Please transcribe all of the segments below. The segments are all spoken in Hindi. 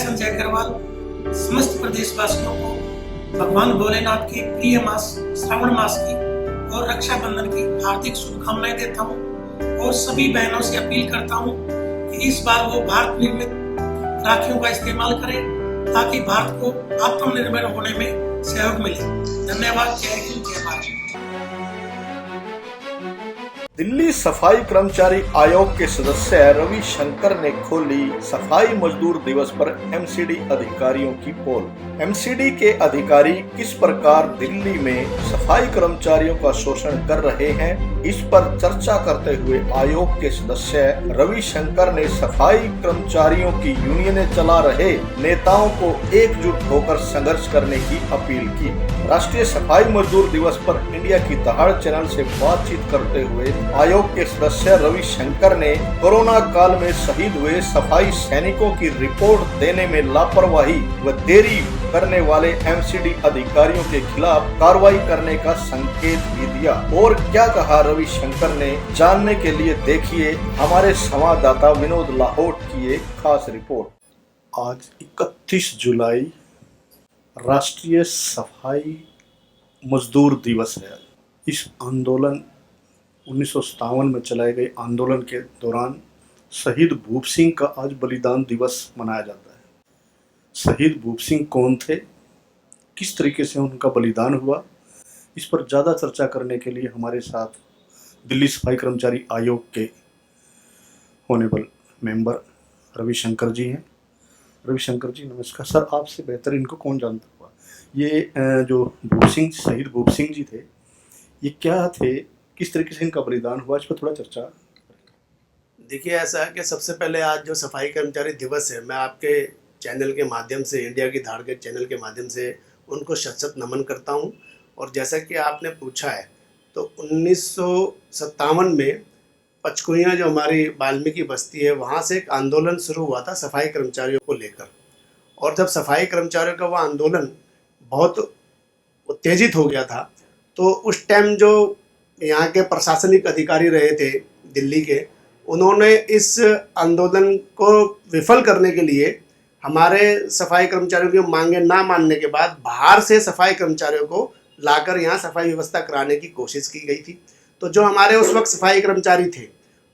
संजय अग्रवाल समस्त प्रदेशवासियों को भगवान भोलेनाथ के प्रिय मास श्रावण मास की और रक्षाबंधन की हार्दिक शुभकामनाएं देता हूं और सभी बहनों से अपील करता हूं कि इस बार वो भारत निर्मित राखियों का इस्तेमाल करें ताकि भारत को आत्मनिर्भर होने में सहयोग मिले। धन्यवाद। जय हिंद, जय भारत। दिल्ली सफाई कर्मचारी आयोग के सदस्य रवि शंकर ने खोली सफाई मजदूर दिवस पर एमसीडी अधिकारियों की पोल। एमसीडी के अधिकारी किस प्रकार दिल्ली में सफाई कर्मचारियों का शोषण कर रहे हैं, इस पर चर्चा करते हुए आयोग के सदस्य रवि शंकर ने सफाई कर्मचारियों की यूनियनें चला रहे नेताओं को एकजुट होकर संघर्ष करने की अपील की। राष्ट्रीय सफाई मजदूर दिवस पर इंडिया की दहाड़ चैनल से बातचीत करते हुए आयोग के सदस्य रवि शंकर ने कोरोना काल में शहीद हुए सफाई सैनिकों की रिपोर्ट देने में लापरवाही व देरी करने वाले एमसीडी अधिकारियों के खिलाफ कार्रवाई करने का संकेत भी दिया। और क्या कहा रवि शंकर ने, जानने के लिए देखिए हमारे संवाददाता विनोद लाहौट की एक खास रिपोर्ट। आज 31 जुलाई राष्ट्रीय सफाई मजदूर दिवस है। इस आंदोलन 1957 में चलाए गए आंदोलन के दौरान शहीद भूप सिंह का आज बलिदान दिवस मनाया जाता है। शहीद भूप सिंह कौन थे, किस तरीके से उनका बलिदान हुआ, इस पर ज़्यादा चर्चा करने के लिए हमारे साथ दिल्ली सफाई कर्मचारी आयोग के होनेबल मेंबर रवि शंकर जी हैं। रवि शंकर जी नमस्कार। सर, आपसे बेहतर इनको कौन जानता हुआ, ये जो भूप सिंह, शहीद भूप सिंह जी थे, ये क्या थे, किस तरीके से इनका बलिदान हुआ, इस पर थोड़ा चर्चा। देखिए, ऐसा है कि सबसे पहले आज जो सफाई कर्मचारी दिवस है, मैं आपके चैनल के माध्यम से, इंडिया की धाड़ के चैनल के माध्यम से उनको शत नमन करता हूं। और जैसा कि आपने पूछा है, तो 1957 में पचकुइयाँ जो हमारी वाल्मीकि बस्ती है, वहाँ से एक आंदोलन शुरू हुआ था सफाई कर्मचारियों को लेकर। और जब सफाई कर्मचारियों का वो आंदोलन बहुत उत्तेजित हो गया था, तो उस टाइम जो यहाँ के प्रशासनिक अधिकारी रहे थे दिल्ली के, उन्होंने इस आंदोलन को विफल करने के लिए हमारे सफाई कर्मचारियों की मांगे ना मानने के बाद बाहर से सफाई कर्मचारियों को लाकर यहाँ सफाई व्यवस्था कराने की कोशिश की गई थी। तो जो हमारे उस वक्त सफाई कर्मचारी थे,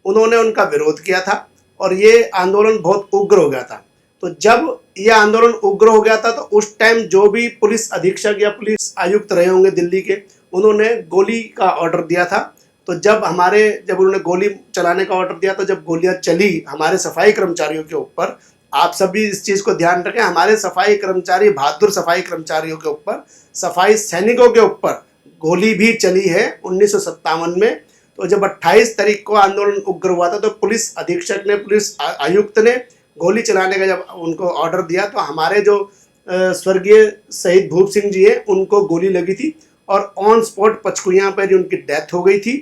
उन्होंने उनका विरोध किया था और ये आंदोलन बहुत उग्र हो गया था। तो जब ये आंदोलन उग्र हो गया था, तो उस टाइम जो भी पुलिस अधीक्षक या पुलिस आयुक्त रहे होंगे दिल्ली के, उन्होंने गोली का ऑर्डर दिया था। तो जब उन्होंने गोली चलाने का ऑर्डर दिया, तो जब गोलियां चली हमारे सफाई कर्मचारियों के ऊपर, आप सभी इस चीज़ को ध्यान रखें, हमारे सफाई कर्मचारी, बहादुर सफाई कर्मचारियों के ऊपर, सफाई सैनिकों के ऊपर गोली भी चली है 1957 में। तो जब 28 तारीख को आंदोलन उग्र हुआ था, तो पुलिस अधीक्षक ने, पुलिस आयुक्त ने गोली चलाने का जब उनको ऑर्डर दिया, तो हमारे जो स्वर्गीय शहीद भूप सिंह जी हैं, उनको गोली लगी थी और ऑन स्पॉट पचकुइयाँ पर उनकी डेथ हो गई थी।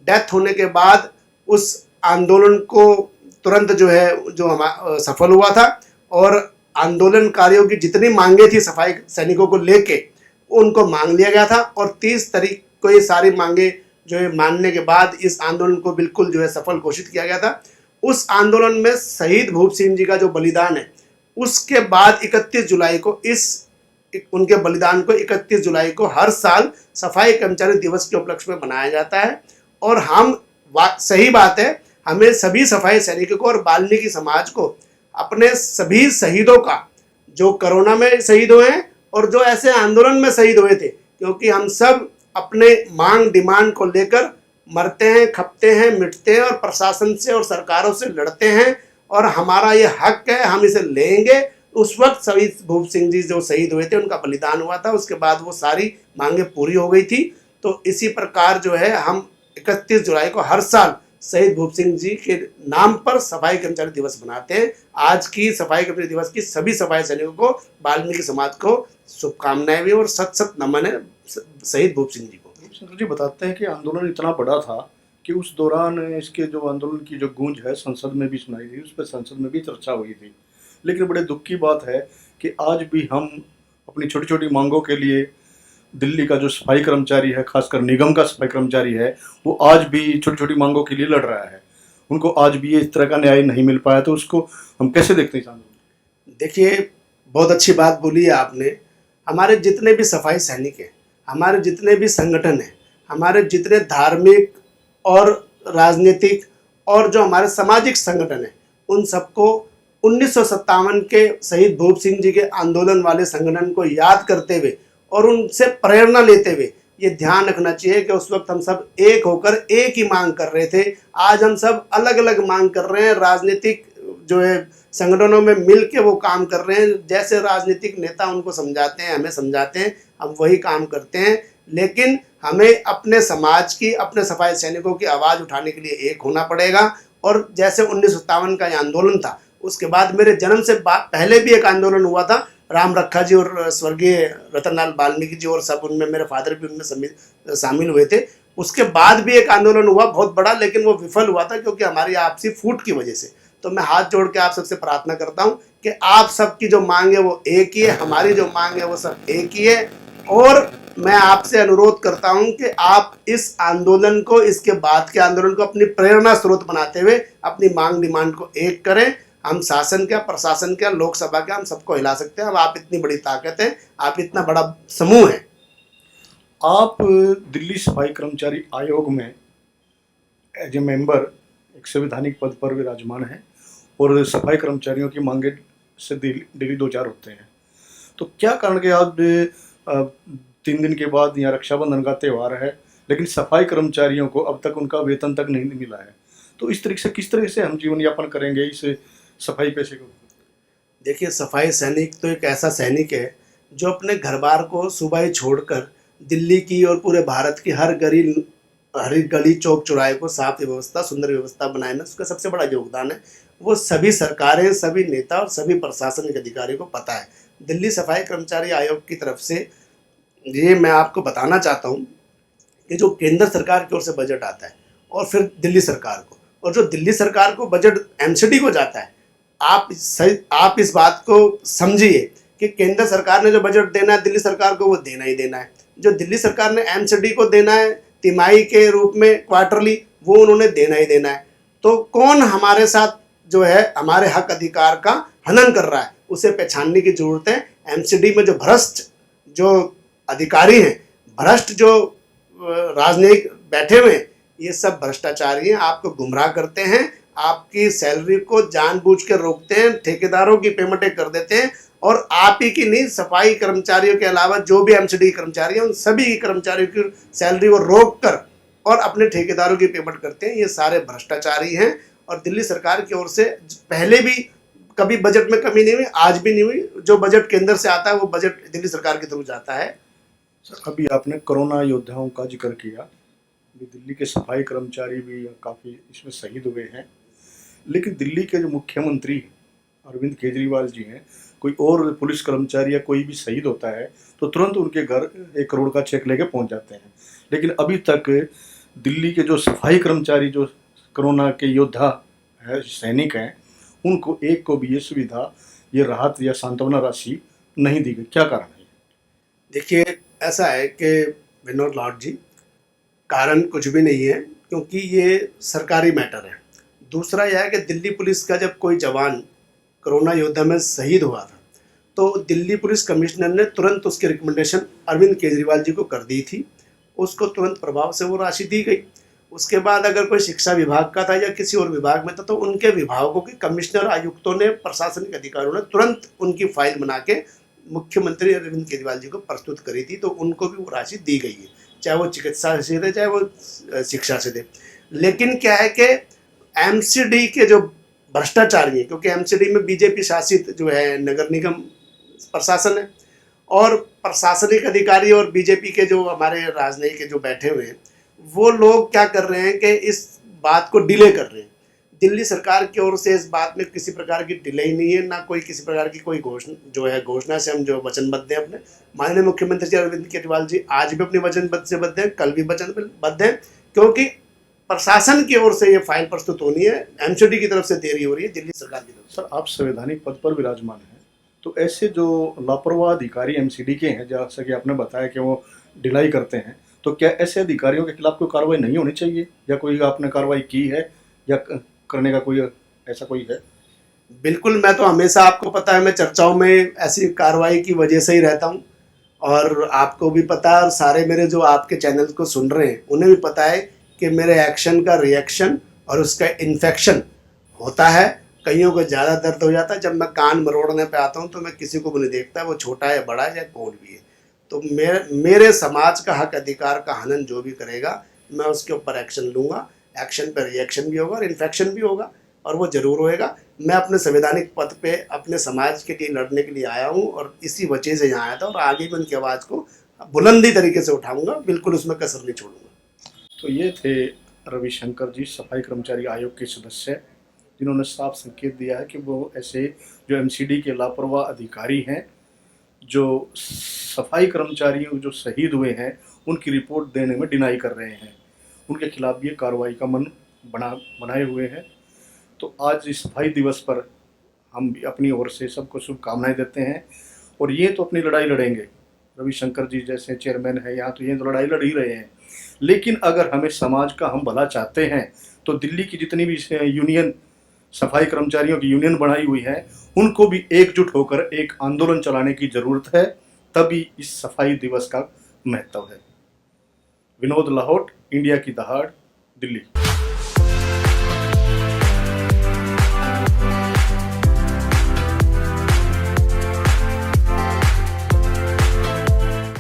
डेथ होने के बाद उस आंदोलन को तुरंत सफल हुआ था और आंदोलनकारियों की जितनी मांगे थी सफाई सैनिकों को लेके, उनको मांग लिया गया था। और 30 तारीख को ये सारी मांगे मानने के बाद इस आंदोलन को बिल्कुल सफल घोषित किया गया था। उस आंदोलन में शहीद भूप सिंह जी का जो बलिदान है, उसके बाद 31 जुलाई को उनके बलिदान को 31 जुलाई को हर साल सफाई कर्मचारी दिवस के उपलक्ष्य में मनाया जाता है। और सही बात है, हमें सभी सफाई सैनिकों को और वाल्मीकि समाज को अपने सभी शहीदों का, जो कोरोना में शहीद हुए हैं और जो ऐसे आंदोलन में शहीद हुए थे, क्योंकि हम सब अपने मांग डिमांड को लेकर मरते हैं, खपते हैं, मिटते हैं और प्रशासन से और सरकारों से लड़ते हैं और हमारा ये हक है, हम इसे लेंगे। उस वक्त शहीद भूप सिंह जी जो शहीद हुए थे, उनका बलिदान हुआ था, उसके बाद वो सारी मांगे पूरी हो गई थी। तो इसी प्रकार हम 31 जुलाई को हर साल शहीद भूप सिंह जी के नाम पर सफाई कर्मचारी दिवस मनाते हैं। आज की सफाई कर्मचारी दिवस की सभी सफाई सैनिकों को, वाल्मीकि समाज को शुभकामनाएं भी और सत नमन है शहीद भूप सिंह जी को। शंकर जी बताते हैं कि आंदोलन इतना बड़ा था कि उस दौरान इसके जो आंदोलन की जो गूंज है संसद में भी सुनाई थी, उस पर संसद में भी चर्चा हुई थी। लेकिन बड़े दुख की बात है कि आज भी हम अपनी छोटी छोटी मांगों के लिए, दिल्ली का जो सफाई कर्मचारी है, खासकर निगम का सफाई कर्मचारी है, वो आज भी छोटी छोटी मांगों के लिए लड़ रहा है। उनको आज भी ये इस तरह का न्याय नहीं मिल पाया, तो उसको हम कैसे देखते हैं? देखिए, बहुत अच्छी बात बोली है आपने। हमारे जितने भी सफाई सैनिक हैं, हमारे जितने भी संगठन हैं, हमारे जितने धार्मिक और राजनीतिक और जो हमारे सामाजिक संगठन हैं, उन सबको 1957 के शहीद भूप सिंह जी के आंदोलन वाले संगठन को याद करते हुए और उनसे प्रेरणा लेते हुए ये ध्यान रखना चाहिए कि उस वक्त हम सब एक होकर एक ही मांग कर रहे थे। आज हम सब अलग अलग मांग कर रहे हैं, राजनीतिक जो है संगठनों में मिल के वो काम कर रहे हैं। जैसे राजनीतिक नेता उनको समझाते हैं, हमें समझाते हैं, हम वही काम करते हैं। लेकिन हमें अपने समाज की, अपने सफाई सैनिकों की आवाज़ उठाने के लिए एक होना पड़ेगा। और जैसे 1957 का ये आंदोलन था, उसके बाद मेरे जन्म से पहले भी एक आंदोलन हुआ था, राम रखा जी और स्वर्गीय रतनलाल वाल्मीकि जी और सब, उनमें मेरे फादर भी उनमें शामिल हुए थे। उसके बाद भी एक आंदोलन हुआ बहुत बड़ा, लेकिन वो विफल हुआ था क्योंकि हमारी आपसी फूट की वजह से। तो मैं हाथ जोड़ के आप सबसे प्रार्थना करता हूं कि आप सबकी जो मांग है वो एक ही है, हमारी जो मांग है वो सब एक ही है। और मैं आपसे अनुरोध करता हूं कि आप इस आंदोलन को, इसके बाद के आंदोलन को अपनी प्रेरणा स्रोत बनाते हुए अपनी मांग डिमांड को एक करें। हम शासन क्या, प्रशासन क्या, लोकसभा क्या, हम सबको हिला सकते हैं। अब आप इतनी बड़ी ताकत है, आप इतना बड़ा समूह है। आप दिल्ली सफाई कर्मचारी आयोग में एज ए मेंबर एक संवैधानिक पद पर विराजमान है और सफाई कर्मचारियों की मांगे से दिल्ली दो चार होते हैं। तो क्या कारण कि आज 3 दिन के बाद यहाँ रक्षाबंधन का त्यौहार है, लेकिन सफाई कर्मचारियों को अब तक उनका वेतन तक नहीं मिला है। तो इस तरीके से किस तरह से हम जीवन यापन करेंगे इस सफाई पेशे को? देखिए, सफाई सैनिक तो एक ऐसा सैनिक है जो अपने घर बार को सुबह ही छोड़कर दिल्ली की और पूरे भारत की हर गली चौक चौराहे को साफ व्यवस्था, सुंदर व्यवस्था बनाने में उसका सबसे बड़ा योगदान है। वो सभी सरकारें, सभी नेता और सभी प्रशासनिक अधिकारी को पता है। दिल्ली सफाई कर्मचारी आयोग की तरफ से ये मैं आपको बताना चाहता हूँ कि जो केंद्र सरकार की ओर से बजट आता है और फिर दिल्ली सरकार को, और जो दिल्ली सरकार को बजट एमसीडी को जाता है, आप इस बात को समझिए कि केंद्र सरकार ने जो बजट देना है दिल्ली सरकार को, वो देना ही देना है। जो दिल्ली सरकार ने एमसीडी को देना है तिमाही के रूप में, क्वार्टरली, वो उन्होंने देना ही देना है। तो कौन हमारे साथ जो है हमारे हक अधिकार का हनन कर रहा है, उसे पहचानने की जरूरत है। एमसीडी में जो भ्रष्ट जो अधिकारी हैं, भ्रष्ट जो राजनयिक बैठे हुए हैं, ये सब भ्रष्टाचारी हैं, आपको गुमराह करते हैं, आपकी सैलरी को जानबूझ कर रोकते हैं, ठेकेदारों की पेमेंटें कर देते हैं। और आप ही की नहीं, सफाई कर्मचारियों के अलावा जो भी एमसीडी कर्मचारी हैं, उन सभी कर्मचारियों की सैलरी को रोक कर और अपने ठेकेदारों की पेमेंट करते हैं। ये सारे भ्रष्टाचारी हैं। और दिल्ली सरकार की ओर से पहले भी कभी बजट में कमी नहीं हुई, आज भी नहीं हुई। जो बजट केंद्र से आता है वो बजट दिल्ली सरकार के थ्रू जाता है। सर, अभी आपने कोरोना योद्धाओं का जिक्र किया, अभी दिल्ली के सफाई कर्मचारी भी काफ़ी इसमें शहीद हुए हैं, लेकिन दिल्ली के जो मुख्यमंत्री अरविंद केजरीवाल जी हैं, कोई और पुलिस कर्मचारी या कोई भी शहीद होता है तो तुरंत उनके घर 1 करोड़ का चेक लेके पहुंच जाते हैं। लेकिन अभी तक दिल्ली के जो सफाई कर्मचारी, जो कोरोना के योद्धा है, सैनिक हैं, उनको एक को भी ये सुविधा, ये राहत या सांत्वना राशि नहीं दी गई। क्या कारण है? देखिए, ऐसा है कि विनोद लाड जी, कारण कुछ भी नहीं है, क्योंकि ये सरकारी मैटर है। दूसरा यह है कि दिल्ली पुलिस का जब कोई जवान कोरोना योद्धा में शहीद हुआ था, तो दिल्ली पुलिस कमिश्नर ने तुरंत उसकी रिकमेंडेशन अरविंद केजरीवाल जी को कर दी थी। उसको तुरंत प्रभाव से वो राशि दी गई। उसके बाद अगर कोई शिक्षा विभाग का था या किसी और विभाग में था, तो उनके विभागों के कमिश्नर, आयुक्तों ने, प्रशासनिक अधिकारियों ने तुरंत उनकी फाइल बना के मुख्यमंत्री अरविंद केजरीवाल जी को प्रस्तुत करी थी। तो उनको भी वो राशि दी गई है, चाहे वो चिकित्सा से दे, चाहे वो शिक्षा से दे। लेकिन क्या है कि एमसीडी के जो भ्रष्टाचारी हैं, क्योंकि एमसीडी में बीजेपी शासित जो है नगर निगम प्रशासन है, और प्रशासनिक अधिकारी और बीजेपी के जो हमारे राजनयिक के जो बैठे हुए हैं, वो लोग क्या कर रहे हैं कि इस बात को डिले कर रहे हैं। दिल्ली सरकार की ओर से इस बात में किसी प्रकार की डिले ही नहीं है, ना कोई किसी प्रकार की कोई घोषणा से हम जो वचनबद्ध हैं अपने। माननीय मुख्यमंत्री जी अरविंद केजरीवाल जी आज भी अपने वचनबद्ध से बद्ध हैं, कल भी वचनबद्ध हैं, क्योंकि प्रशासन की ओर से ये फाइल प्रस्तुत होनी है, एमसीडी की तरफ से देरी हो रही है दिल्ली सरकार की तरफ से। सर, आप संवैधानिक पद पर विराजमान हैं, तो ऐसे जो लापरवाह अधिकारी एमसीडी के हैं, जैसा कि आपने बताया कि वो ढिलाई करते हैं, तो क्या ऐसे अधिकारियों के खिलाफ कोई कार्रवाई नहीं होनी चाहिए, या कोई आपने कार्रवाई की है या करने का कोई ऐसा कोई है? बिल्कुल, मैं तो हमेशा, आपको पता है, मैं चर्चाओं में ऐसी कार्रवाई की वजह से ही रहता हूँ, और आपको भी पता है और सारे मेरे जो आपके चैनल को सुन रहे हैं उन्हें भी पता है कि मेरे एक्शन का रिएक्शन और उसका इन्फेक्शन होता है। कईयों को ज़्यादा दर्द हो जाता है। जब मैं कान मरोड़ने पे आता हूँ तो मैं किसी को भी नहीं देखता, वो छोटा है बड़ा है या कौन भी है। तो मेरे समाज का हक अधिकार का हनन जो भी करेगा, मैं उसके ऊपर एक्शन लूँगा। एक्शन पर रिएक्शन भी होगा और इन्फेक्शन भी होगा, और वो ज़रूर होएगा। मैं अपने संवैधानिक पद पे अपने समाज के लिए लड़ने के लिए आया हूँ, और इसी वजह से यहाँ आया था, और आगे भी उनकी आवाज़ को बुलंदी तरीके से उठाऊंगा, बिल्कुल उसमें कसर नहीं छोड़ूंगा। तो ये थे रविशंकर जी, सफाई कर्मचारी आयोग के सदस्य, जिन्होंने साफ संकेत दिया है कि वो ऐसे जो एमसीडी के लापरवाह अधिकारी हैं, जो सफाई कर्मचारियों जो शहीद हुए हैं उनकी रिपोर्ट देने में डिनाई कर रहे हैं, उनके खिलाफ भी ये कार्रवाई का मन बनाए हुए हैं। तो आज इस सफाई दिवस पर हम भी अपनी ओर से सबको शुभकामनाएं देते हैं। और ये तो अपनी लड़ाई लड़ेंगे, रविशंकर जी जैसे चेयरमैन है यहाँ, तो ये तो लड़ाई लड़ ही रहे हैं। लेकिन अगर हमें समाज का हम भला चाहते हैं तो दिल्ली की जितनी भी यूनियन, सफाई कर्मचारियों की यूनियन बनाई हुई है, उनको भी एकजुट होकर एक आंदोलन चलाने की जरूरत है। तभी इस सफाई दिवस का महत्व है। विनोद लाहौट, इंडिया की दहाड़, दिल्ली।